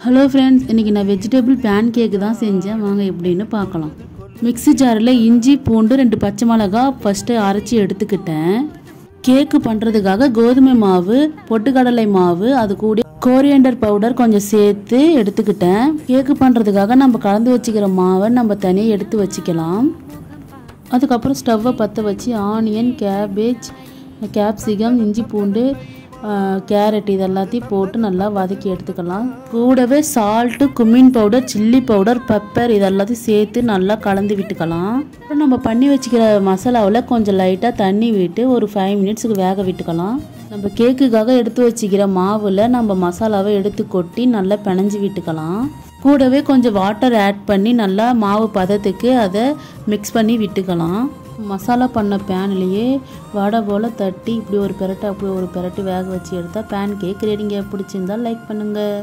Hello friends, இன்றைக்கி நான் vegetable pan கேக்கு தான் செஞ்சேன். வாங்க எப்படின்னு பார்க்கலாம். மிக்ஸி ஜாரில் இஞ்சி பூண்டு 2 பச்சை மிளகா ஃபஸ்ட்டு அரைச்சி எடுத்துக்கிட்டேன். கேக்கு பண்ணுறதுக்காக கோதுமை மாவு, பொட்டுக்கடலை மாவு, அது கூட கோரியண்டர் பவுடர் கொஞ்சம் சேர்த்து எடுத்துக்கிட்டேன். கேக்கு பண்ணுறதுக்காக நம்ம கலந்து வச்சுக்கிற மாவை நம்ம தனியாக எடுத்து வச்சுக்கலாம். அதுக்கப்புறம் ஸ்டவ்வை பற்ற வச்சு ஆனியன், கேபேஜ், கேப்சிகம், இஞ்சி பூண்டு, கேரட் இதெல்லாத்தையும் போட்டு நல்லா வதக்கி எடுத்துக்கலாம். கூடவே salt, cumin powder, chilli powder, pepper இதெல்லாத்தையும் சேர்த்து நல்லா கலந்து விட்டுக்கலாம். அப்புறம் நம்ம பண்ணி வச்சுக்கிற மசாலாவில் கொஞ்சம் லைட்டாக தண்ணி விட்டு ஒரு 5 மினிட்ஸுக்கு வேக விட்டுக்கலாம். நம்ம கேக்குக்காக எடுத்து வச்சுக்கிற மாவில் நம்ம மசாலாவை எடுத்து கொட்டி நல்லா பிணைஞ்சி விட்டுக்கலாம். கூடவே கொஞ்சம் வாட்டர் ஆட் பண்ணி நல்லா மாவு பதத்துக்கு அதை மிக்ஸ் பண்ணி விட்டுக்கலாம். மசாலா பண்ண பேன்லேயே வடை போல் தட்டி இப்படி ஒரு பெரட்டு அப்படி ஒரு பெரட்டு வேக வச்சு எடுத்தால் பேன் கேக் ரெடிங்க. பிடிச்சிருந்தால் லைக் பண்ணுங்கள்.